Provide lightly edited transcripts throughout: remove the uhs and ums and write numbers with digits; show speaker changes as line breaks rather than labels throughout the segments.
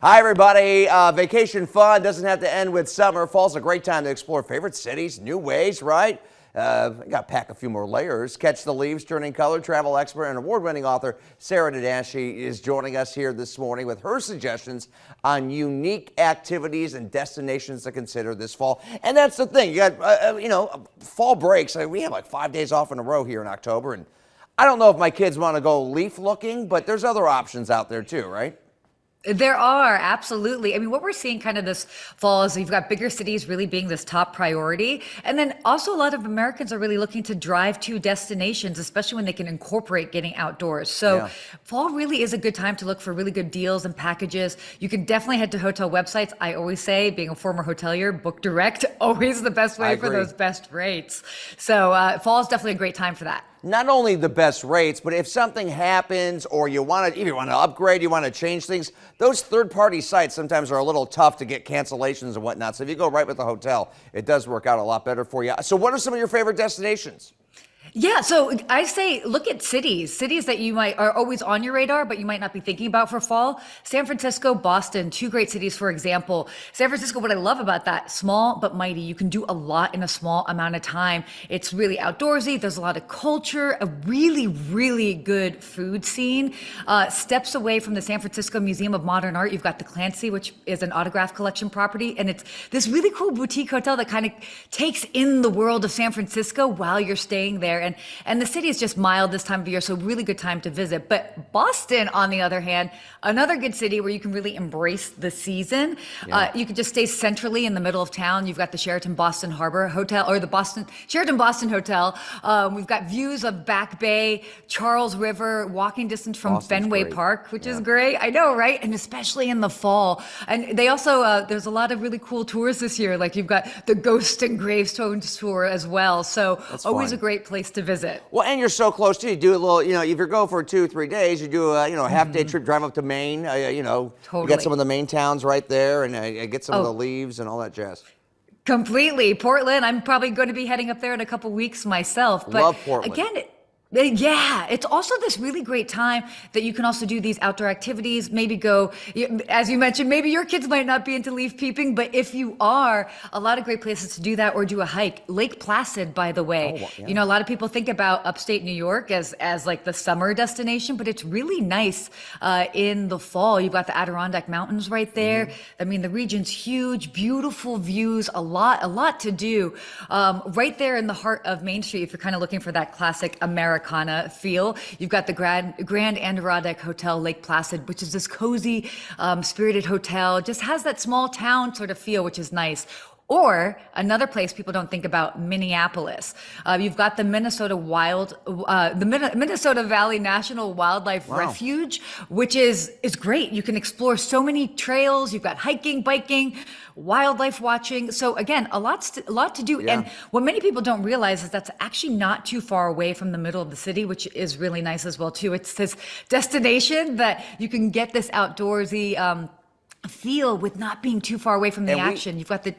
Hi, everybody. Vacation fun doesn't have to end with summer. Fall's a great time to explore favorite cities, new ways, right? Got to pack a few more layers. Catch the leaves turning color. Travel expert and award-winning author Sarah Dadashi is joining us here this morning with her suggestions on unique activities and destinations to consider this fall. And that's the thing. You got, fall breaks. We have like 5 days off in a row here in October. And I don't know if my kids want to go leaf looking, but there's other options out there too, right?
There are, absolutely. I mean, what we're seeing kind of this fall is you've got bigger cities really being this top priority. And then also a lot of Americans are really looking to drive to destinations, especially when they can incorporate getting outdoors. So fall really is a good time to look for really good deals and packages. You can definitely head to hotel websites. I always say, being a former hotelier, book direct, always the best way for those best rates. So fall is definitely a great time for that.
Not only the best rates, but if something happens or if you want to upgrade, you want to change things, those third-party sites sometimes are a little tough to get cancellations and whatnot. So if you go right with the hotel, it does work out a lot better for you. So what are some of your favorite destinations?
Yeah, so I say look at cities that you might are always on your radar, but you might not be thinking about for fall. San Francisco, Boston, two great cities, for example. San Francisco, what I love about that, small but mighty. You can do a lot in a small amount of time. It's really outdoorsy. There's a lot of culture, a really, really good food scene. Steps away from the San Francisco Museum of Modern Art, you've got the Clancy, which is an autograph collection property. And it's this really cool boutique hotel that kind of takes in the world of San Francisco while you're staying there. And the city is just mild this time of year, so really good time to visit. But Boston, on the other hand, another good city where you can really embrace the season. You can just stay centrally in the middle of town. You've got the Sheraton Boston Harbor Hotel, or the Sheraton Boston Hotel. We've got views of Back Bay, Charles River, walking distance from Fenway Park, which is great. I know, right? And especially in the fall. And they also, there's a lot of really cool tours this year. Like you've got the Ghost and Gravestones tour as well. So always a great place to visit.
Well, and you're so close too. You do a little, if you're going for 2-3 days, you do a half-day trip, drive up to Maine. You get some of the Maine towns right there, and get some of the leaves and all that jazz.
Completely. Portland, I'm probably going to be heading up there in a couple weeks myself. But
love Portland.
Again, yeah, it's also this really great time that you can also do these outdoor activities. Maybe go, as you mentioned, maybe your kids might not be into leaf peeping, but if you are, a lot of great places to do that or do a hike. Lake Placid, by the way. A lot of people think about upstate New York as like the summer destination, but it's really nice in the fall. You've got the Adirondack Mountains right there. I mean, the region's huge, beautiful views, a lot to do. Right there in the heart of Main Street, if you're kind of looking for that classic Americana feel. You've got the Grand Adirondack Hotel, Lake Placid, which is this cozy, spirited hotel. Just has that small town sort of feel, which is nice. Or another place people don't think about, Minneapolis. You've got the Minnesota Minnesota Valley National Wildlife Refuge, which is great. You can explore so many trails. You've got hiking, biking, wildlife watching. So again, a lot to do. Yeah. And what many people don't realize is that's actually not too far away from the middle of the city, which is really nice as well too. It's this destination that you can get this outdoorsy feel with not being too far away from the action. You've got the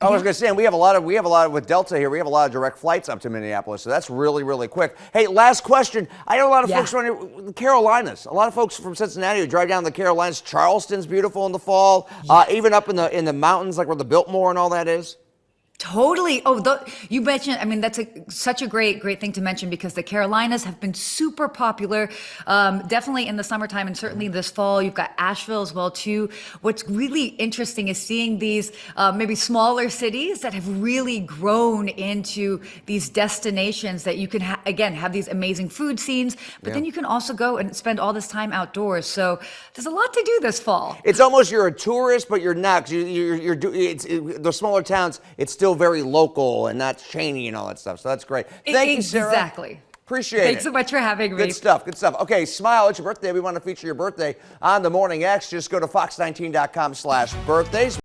I
was going to say, and we have a lot of with Delta here. We have a lot of direct flights up to Minneapolis, so that's really, really quick. Hey, last question. I know a lot of folks from the Carolinas. A lot of folks from Cincinnati who drive down the Carolinas. Charleston's beautiful in the fall. Even up in the mountains, like where the Biltmore and all that is.
Totally. You mentioned, I mean, that's such a great thing to mention because the Carolinas have been super popular, definitely in the summertime and certainly this fall. You've got Asheville as well, too. What's really interesting is seeing these maybe smaller cities that have really grown into these destinations that you can, again, have these amazing food scenes, but then you can also go and spend all this time outdoors. So there's a lot to do this fall.
It's almost you're a tourist, but you're not. The smaller towns, it's still very local and not chainy and all that stuff. So that's great. Thank you, Sarah.
Exactly.
Appreciate it.
Thanks so much for having me.
Good stuff. Okay, smile. It's your birthday. We want to feature your birthday on the Morning X. Just go to fox19.com/birthdays.